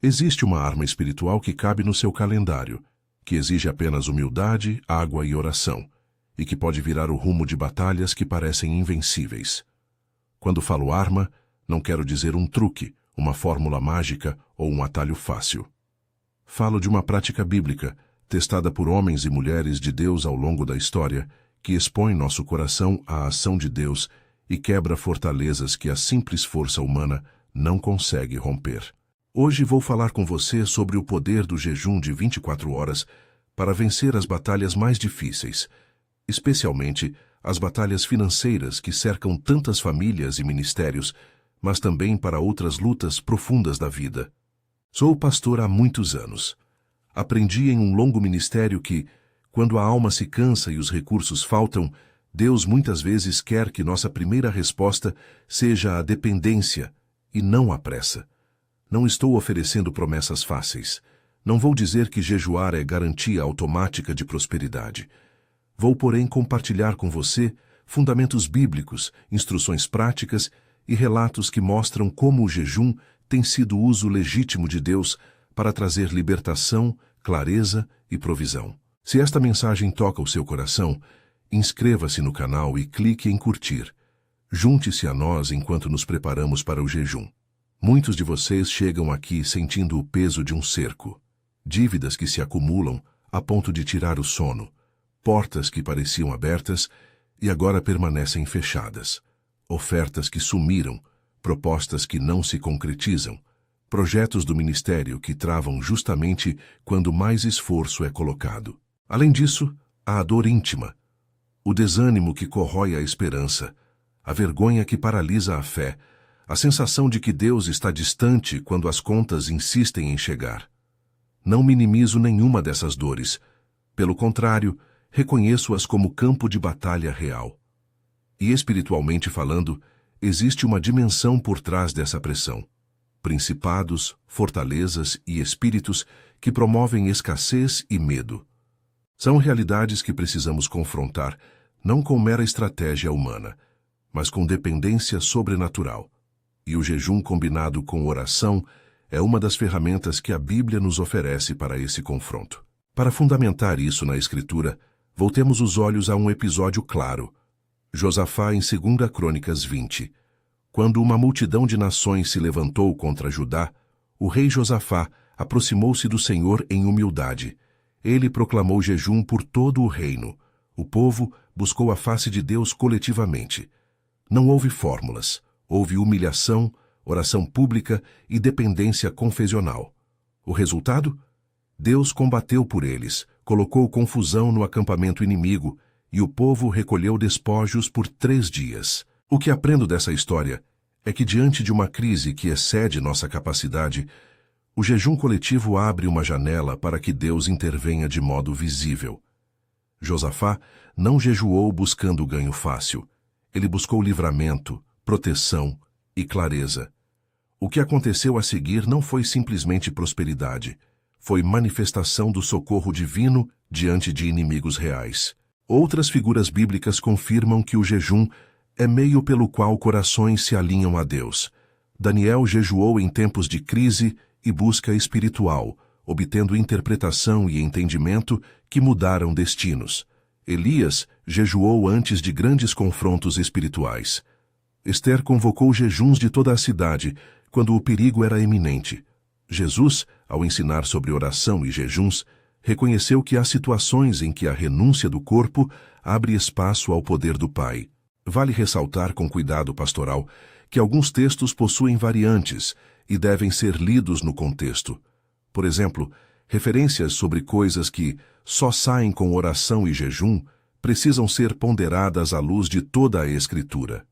Existe uma arma espiritual que cabe no seu calendário, que exige apenas humildade, água e oração, e que pode virar o rumo de batalhas que parecem invencíveis. Quando falo arma, não quero dizer um truque, uma fórmula mágica ou um atalho fácil. Falo de uma prática bíblica, testada por homens e mulheres de Deus ao longo da história, que expõe nosso coração à ação de Deus e quebra fortalezas que a simples força humana não consegue romper. Hoje vou falar com você sobre o poder do jejum de 24 horas para vencer as batalhas mais difíceis, especialmente as batalhas financeiras que cercam tantas famílias e ministérios, mas também para outras lutas profundas da vida. Sou pastor há muitos anos. Aprendi em um longo ministério que, quando a alma se cansa e os recursos faltam, Deus muitas vezes quer que nossa primeira resposta seja a dependência e não a pressa. Não estou oferecendo promessas fáceis. Não vou dizer que jejuar é garantia automática de prosperidade. Vou, porém, compartilhar com você fundamentos bíblicos, instruções práticas e relatos que mostram como o jejum tem sido uso legítimo de Deus para trazer libertação, clareza e provisão. Se esta mensagem toca o seu coração, inscreva-se no canal e clique em curtir. Junte-se a nós enquanto nos preparamos para o jejum. Muitos de vocês chegam aqui sentindo o peso de um cerco, dívidas que se acumulam a ponto de tirar o sono, portas que pareciam abertas e agora permanecem fechadas, ofertas que sumiram, propostas que não se concretizam, projetos do ministério que travam justamente quando mais esforço é colocado. Além disso, há a dor íntima, o desânimo que corrói a esperança, a vergonha que paralisa a fé, a sensação de que Deus está distante quando as contas insistem em chegar. Não minimizo nenhuma dessas dores. Pelo contrário, reconheço-as como campo de batalha real. E espiritualmente falando, existe uma dimensão por trás dessa pressão. Principados, fortalezas e espíritos que promovem escassez e medo. São realidades que precisamos confrontar, não com mera estratégia humana, mas com dependência sobrenatural. E o jejum combinado com oração é uma das ferramentas que a Bíblia nos oferece para esse confronto. Para fundamentar isso na Escritura, voltemos os olhos a um episódio claro. Josafá em 2 Crônicas 20. Quando uma multidão de nações se levantou contra Judá, o rei Josafá aproximou-se do Senhor em humildade. Ele proclamou jejum por todo o reino. O povo buscou a face de Deus coletivamente. Não houve fórmulas. Houve humilhação, oração pública e dependência confessional. O resultado? Deus combateu por eles, colocou confusão no acampamento inimigo e o povo recolheu despojos por 3 dias. O que aprendo dessa história é que diante de uma crise que excede nossa capacidade, o jejum coletivo abre uma janela para que Deus intervenha de modo visível. Josafá não jejuou buscando ganho fácil. Ele buscou livramento, proteção e clareza. O que aconteceu a seguir não foi simplesmente prosperidade, foi manifestação do socorro divino diante de inimigos reais. Outras figuras bíblicas confirmam que o jejum é meio pelo qual corações se alinham a Deus. Daniel jejuou em tempos de crise e busca espiritual, obtendo interpretação e entendimento que mudaram destinos. Elias jejuou antes de grandes confrontos espirituais. Esther convocou jejuns de toda a cidade, quando o perigo era iminente. Jesus, ao ensinar sobre oração e jejuns, reconheceu que há situações em que a renúncia do corpo abre espaço ao poder do Pai. Vale ressaltar com cuidado pastoral que alguns textos possuem variantes e devem ser lidos no contexto. Por exemplo, referências sobre coisas que só saem com oração e jejum precisam ser ponderadas à luz de toda a Escritura.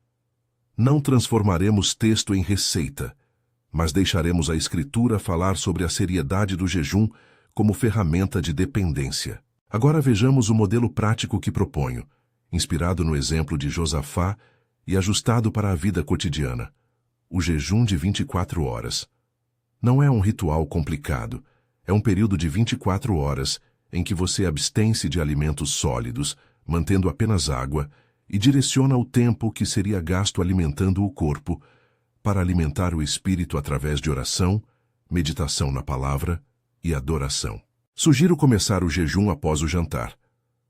Não transformaremos texto em receita, mas deixaremos a Escritura falar sobre a seriedade do jejum como ferramenta de dependência. Agora vejamos o modelo prático que proponho, inspirado no exemplo de Josafá e ajustado para a vida cotidiana. O jejum de 24 horas. Não é um ritual complicado, é um período de 24 horas em que você abstém-se de alimentos sólidos, mantendo apenas água, e direciona o tempo que seria gasto alimentando o corpo para alimentar o espírito através de oração, meditação na palavra e adoração. Sugiro começar o jejum após o jantar.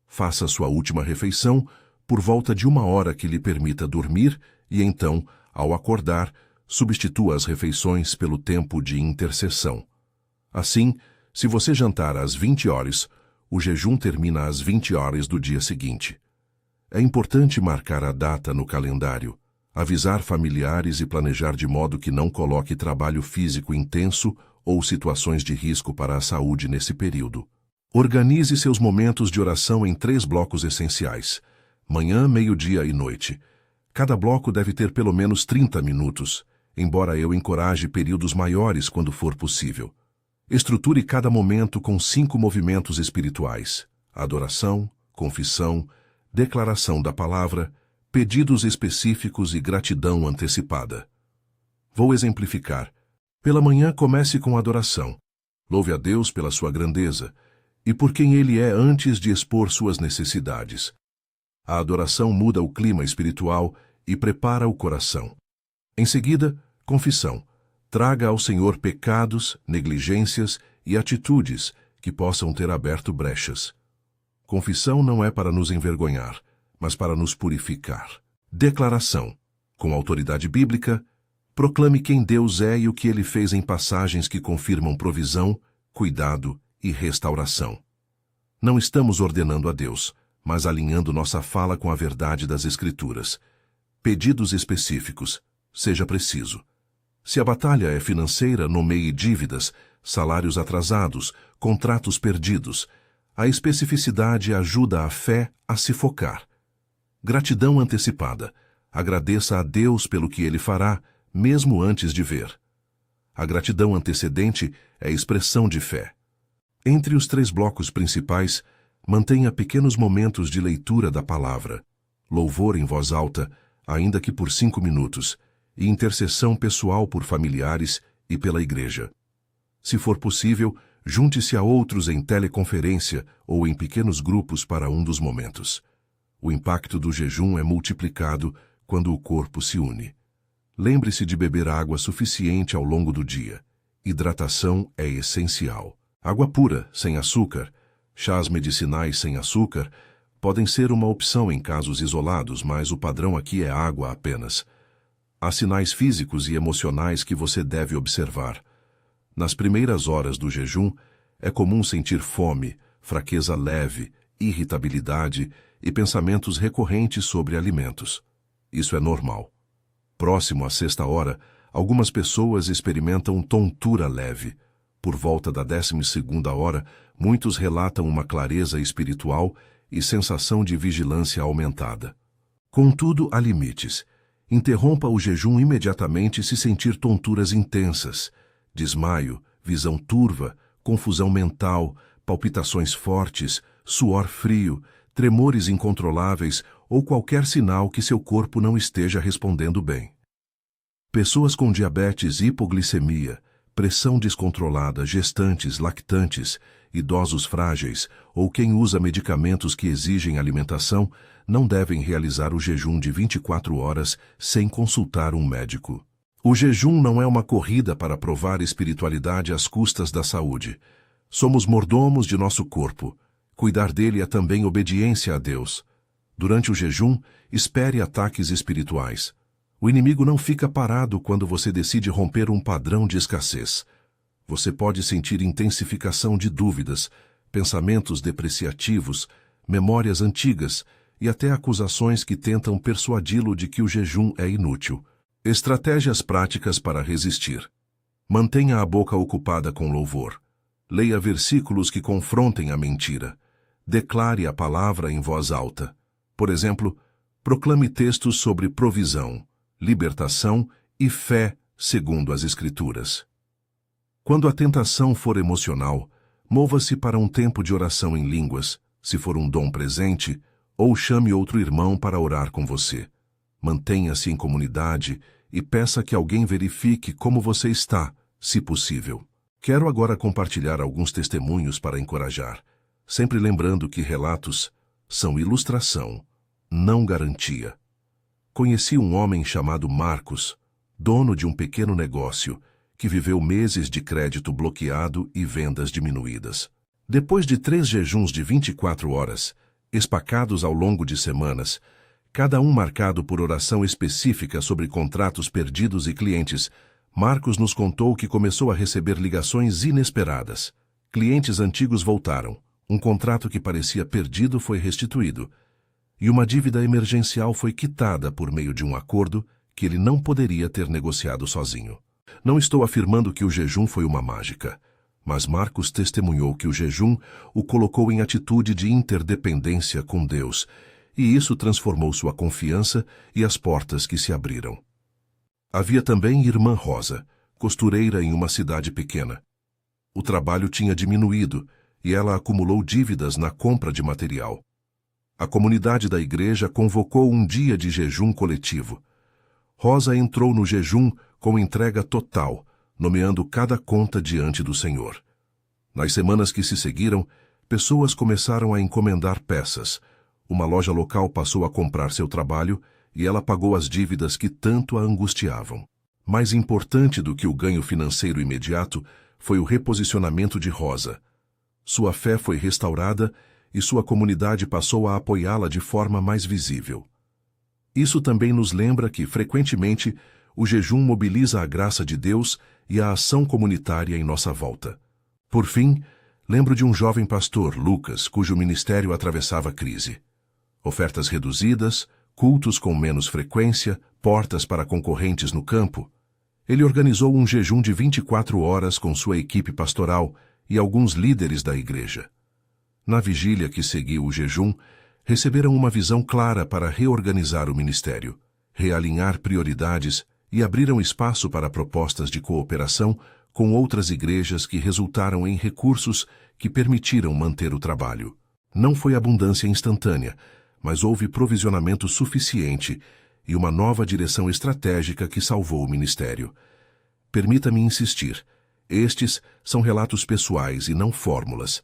Faça sua última refeição por volta de 1 hora que lhe permita dormir e então, ao acordar, substitua as refeições pelo tempo de intercessão. Assim, se você jantar às 20 horas, o jejum termina às 20 horas do dia seguinte. É importante marcar a data no calendário, avisar familiares e planejar de modo que não coloque trabalho físico intenso ou situações de risco para a saúde nesse período. Organize seus momentos de oração em 3 blocos essenciais: manhã, meio-dia e noite. Cada bloco deve ter pelo menos 30 minutos, embora eu encoraje períodos maiores quando for possível. Estruture cada momento com 5 movimentos espirituais: adoração, confissão, declaração da palavra, pedidos específicos e gratidão antecipada. Vou exemplificar. Pela manhã, comece com adoração. Louve a Deus pela sua grandeza e por quem Ele é antes de expor suas necessidades. A adoração muda o clima espiritual e prepara o coração. Em seguida, confissão. Traga ao Senhor pecados, negligências e atitudes que possam ter aberto brechas. Confissão não é para nos envergonhar, mas para nos purificar. Declaração. Com autoridade bíblica, proclame quem Deus é e o que Ele fez em passagens que confirmam provisão, cuidado e restauração. Não estamos ordenando a Deus, mas alinhando nossa fala com a verdade das Escrituras. Pedidos específicos. Seja preciso. Se a batalha é financeira, nomeie dívidas, salários atrasados, contratos perdidos. A especificidade ajuda a fé a se focar. Gratidão antecipada. Agradeça a Deus pelo que Ele fará, mesmo antes de ver. A gratidão antecedente é expressão de fé. Entre os 3 blocos principais, mantenha pequenos momentos de leitura da palavra, louvor em voz alta, ainda que por 5 minutos, e intercessão pessoal por familiares e pela igreja. Se for possível, junte-se a outros em teleconferência ou em pequenos grupos para um dos momentos. O impacto do jejum é multiplicado quando o corpo se une. Lembre-se de beber água suficiente ao longo do dia. Hidratação é essencial. Água pura, sem açúcar, chás medicinais sem açúcar, podem ser uma opção em casos isolados, mas o padrão aqui é água apenas. Há sinais físicos e emocionais que você deve observar. Nas primeiras horas do jejum, é comum sentir fome, fraqueza leve, irritabilidade e pensamentos recorrentes sobre alimentos. Isso é normal. Próximo à 6ª hora, algumas pessoas experimentam tontura leve. Por volta da 12ª hora, muitos relatam uma clareza espiritual e sensação de vigilância aumentada. Contudo, há limites. Interrompa o jejum imediatamente se sentir tonturas intensas, desmaio, visão turva, confusão mental, palpitações fortes, suor frio, tremores incontroláveis ou qualquer sinal que seu corpo não esteja respondendo bem. Pessoas com diabetes e hipoglicemia, pressão descontrolada, gestantes, lactantes, idosos frágeis ou quem usa medicamentos que exigem alimentação não devem realizar o jejum de 24 horas sem consultar um médico. O jejum não é uma corrida para provar espiritualidade às custas da saúde. Somos mordomos de nosso corpo. Cuidar dele é também obediência a Deus. Durante o jejum, espere ataques espirituais. O inimigo não fica parado quando você decide romper um padrão de escassez. Você pode sentir intensificação de dúvidas, pensamentos depreciativos, memórias antigas e até acusações que tentam persuadi-lo de que o jejum é inútil. Estratégias práticas para resistir. Mantenha a boca ocupada com louvor. Leia versículos que confrontem a mentira. Declare a palavra em voz alta. Por exemplo, proclame textos sobre provisão, libertação e fé segundo as Escrituras. Quando a tentação for emocional, mova-se para um tempo de oração em línguas, se for um dom presente, ou chame outro irmão para orar com você. Mantenha-se em comunidade e peça que alguém verifique como você está, se possível. Quero agora compartilhar alguns testemunhos para encorajar, sempre lembrando que relatos são ilustração, não garantia. Conheci um homem chamado Marcos, dono de um pequeno negócio, que viveu meses de crédito bloqueado e vendas diminuídas. Depois de 3 jejuns de 24 horas, espacados ao longo de semanas, cada um marcado por oração específica sobre contratos perdidos e clientes, Marcos nos contou que começou a receber ligações inesperadas. Clientes antigos voltaram, um contrato que parecia perdido foi restituído, e uma dívida emergencial foi quitada por meio de um acordo que ele não poderia ter negociado sozinho. Não estou afirmando que o jejum foi uma mágica, mas Marcos testemunhou que o jejum o colocou em atitude de interdependência com Deus, e isso transformou sua confiança e as portas que se abriram. Havia também Irmã Rosa, costureira em uma cidade pequena. O trabalho tinha diminuído e ela acumulou dívidas na compra de material. A comunidade da igreja convocou um dia de jejum coletivo. Rosa entrou no jejum com entrega total, nomeando cada conta diante do Senhor. Nas semanas que se seguiram, pessoas começaram a encomendar peças. Uma loja local passou a comprar seu trabalho e ela pagou as dívidas que tanto a angustiavam. Mais importante do que o ganho financeiro imediato foi o reposicionamento de Rosa. Sua fé foi restaurada e sua comunidade passou a apoiá-la de forma mais visível. Isso também nos lembra que, frequentemente, o jejum mobiliza a graça de Deus e a ação comunitária em nossa volta. Por fim, lembro de um jovem pastor, Lucas, cujo ministério atravessava crise. Ofertas reduzidas, cultos com menos frequência, portas para concorrentes no campo. Ele organizou um jejum de 24 horas com sua equipe pastoral e alguns líderes da igreja. Na vigília que seguiu o jejum, receberam uma visão clara para reorganizar o ministério, realinhar prioridades e abriram espaço para propostas de cooperação com outras igrejas que resultaram em recursos que permitiram manter o trabalho. Não foi abundância instantânea, mas houve provisionamento suficiente e uma nova direção estratégica que salvou o ministério. Permita-me insistir, estes são relatos pessoais e não fórmulas.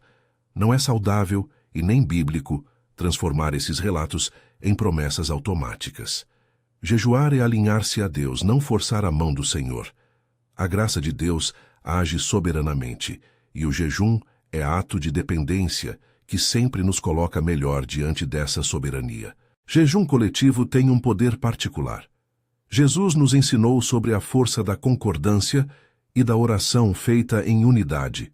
Não é saudável e nem bíblico transformar esses relatos em promessas automáticas. Jejuar é alinhar-se a Deus, não forçar a mão do Senhor. A graça de Deus age soberanamente, e o jejum é ato de dependência que sempre nos coloca melhor diante dessa soberania. Jejum coletivo tem um poder particular. Jesus nos ensinou sobre a força da concordância e da oração feita em unidade.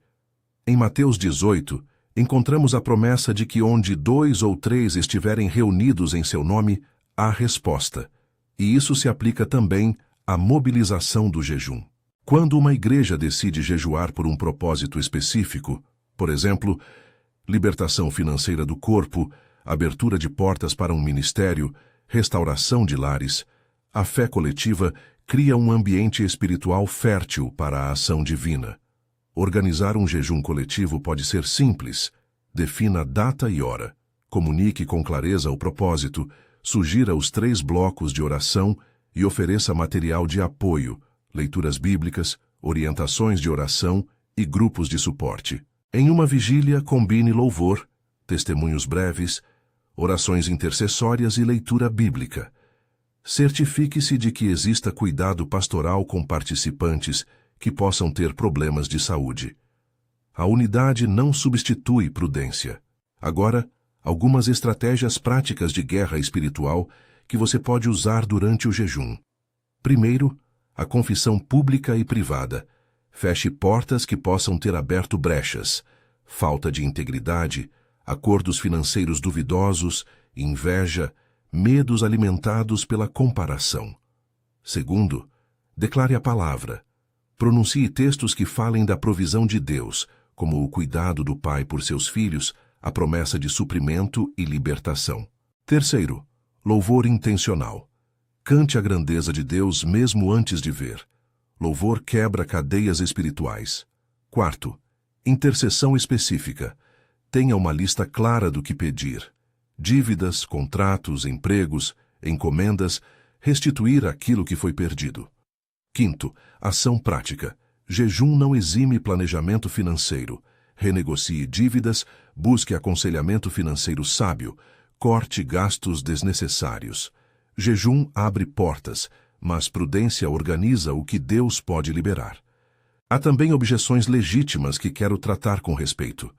Em Mateus 18, encontramos a promessa de que onde 2 ou 3 estiverem reunidos em seu nome, há resposta. E isso se aplica também à mobilização do jejum. Quando uma igreja decide jejuar por um propósito específico, por exemplo, libertação financeira do corpo, abertura de portas para um ministério, restauração de lares, a fé coletiva cria um ambiente espiritual fértil para a ação divina. Organizar um jejum coletivo pode ser simples. Defina data e hora, comunique com clareza o propósito, sugira os 3 blocos de oração e ofereça material de apoio, leituras bíblicas, orientações de oração e grupos de suporte. Em uma vigília, combine louvor, testemunhos breves, orações intercessórias e leitura bíblica. Certifique-se de que exista cuidado pastoral com participantes que possam ter problemas de saúde. A unidade não substitui prudência. Agora, algumas estratégias práticas de guerra espiritual que você pode usar durante o jejum. Primeiro, a confissão pública e privada. Feche portas que possam ter aberto brechas, falta de integridade, acordos financeiros duvidosos, inveja, medos alimentados pela comparação. Segundo, declare a palavra. Pronuncie textos que falem da provisão de Deus, como o cuidado do Pai por seus filhos, a promessa de suprimento e libertação. Terceiro, louvor intencional. Cante a grandeza de Deus mesmo antes de ver. Louvor quebra cadeias espirituais. Quarto, intercessão específica. Tenha uma lista clara do que pedir. Dívidas, contratos, empregos, encomendas, restituir aquilo que foi perdido. Quinto, ação prática. Jejum não exime planejamento financeiro. Renegocie dívidas, busque aconselhamento financeiro sábio, corte gastos desnecessários. Jejum abre portas, mas prudência organiza o que Deus pode liberar. Há também objeções legítimas que quero tratar com respeito.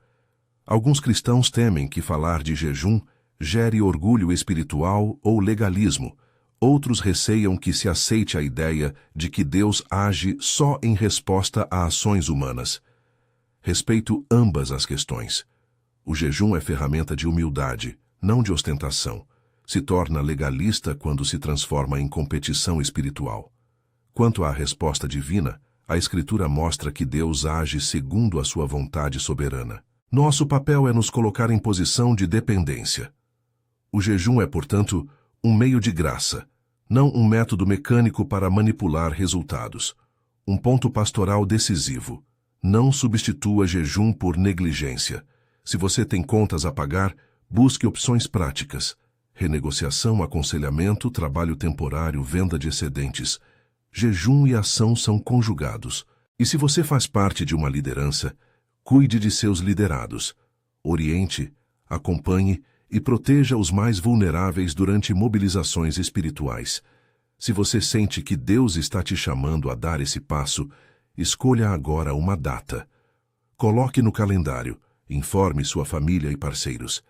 Alguns cristãos temem que falar de jejum gere orgulho espiritual ou legalismo. Outros receiam que se aceite a ideia de que Deus age só em resposta a ações humanas. Respeito ambas as questões. O jejum é ferramenta de humildade, não de ostentação. Se torna legalista quando se transforma em competição espiritual. Quanto à resposta divina, a Escritura mostra que Deus age segundo a sua vontade soberana. Nosso papel é nos colocar em posição de dependência. O jejum é, portanto, um meio de graça, não um método mecânico para manipular resultados. Um ponto pastoral decisivo. Não substitua jejum por negligência. Se você tem contas a pagar, busque opções práticas. Renegociação, aconselhamento, trabalho temporário, venda de excedentes. Jejum e ação são conjugados. E se você faz parte de uma liderança, cuide de seus liderados. Oriente, acompanhe e proteja os mais vulneráveis durante mobilizações espirituais. Se você sente que Deus está te chamando a dar esse passo, escolha agora uma data. Coloque no calendário, informe sua família e parceiros.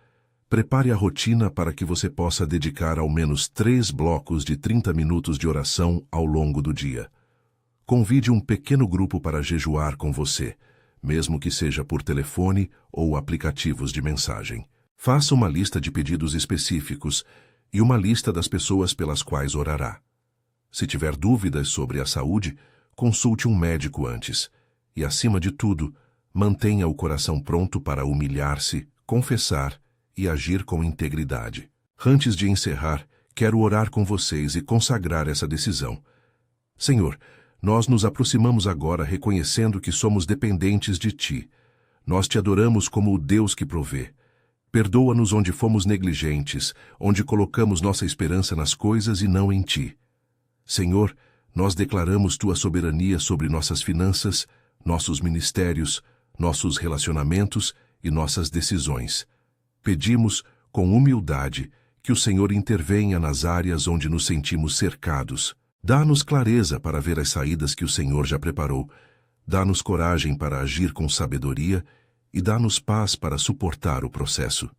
Prepare a rotina para que você possa dedicar ao menos 3 blocos de 30 minutos de oração ao longo do dia. Convide um pequeno grupo para jejuar com você, mesmo que seja por telefone ou aplicativos de mensagem. Faça uma lista de pedidos específicos e uma lista das pessoas pelas quais orará. Se tiver dúvidas sobre a saúde, consulte um médico antes. E, acima de tudo, mantenha o coração pronto para humilhar-se, confessar e agir com integridade. Antes de encerrar, quero orar com vocês e consagrar essa decisão. Senhor, nós nos aproximamos agora reconhecendo que somos dependentes de Ti. Nós Te adoramos como o Deus que provê. Perdoa-nos onde fomos negligentes, onde colocamos nossa esperança nas coisas e não em Ti. Senhor, nós declaramos Tua soberania sobre nossas finanças, nossos ministérios, nossos relacionamentos e nossas decisões. Pedimos, com humildade, que o Senhor intervenha nas áreas onde nos sentimos cercados. Dá-nos clareza para ver as saídas que o Senhor já preparou. Dá-nos coragem para agir com sabedoria e dá-nos paz para suportar o processo.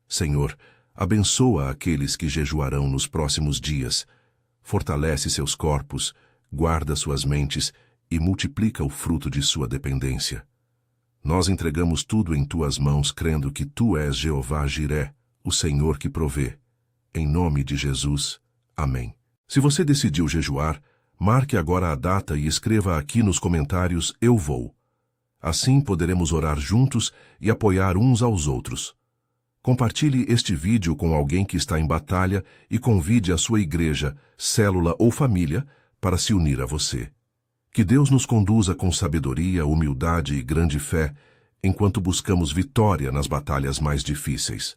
Senhor, abençoa aqueles que jejuarão nos próximos dias. Fortalece seus corpos, guarda suas mentes e multiplica o fruto de sua dependência. Nós entregamos tudo em Tuas mãos, crendo que Tu és Jeová Jiré, o Senhor que provê. Em nome de Jesus. Amém. Se você decidiu jejuar, marque agora a data e escreva aqui nos comentários "Eu vou". Assim poderemos orar juntos e apoiar uns aos outros. Compartilhe este vídeo com alguém que está em batalha e convide a sua igreja, célula ou família para se unir a você. Que Deus nos conduza com sabedoria, humildade e grande fé, enquanto buscamos vitória nas batalhas mais difíceis.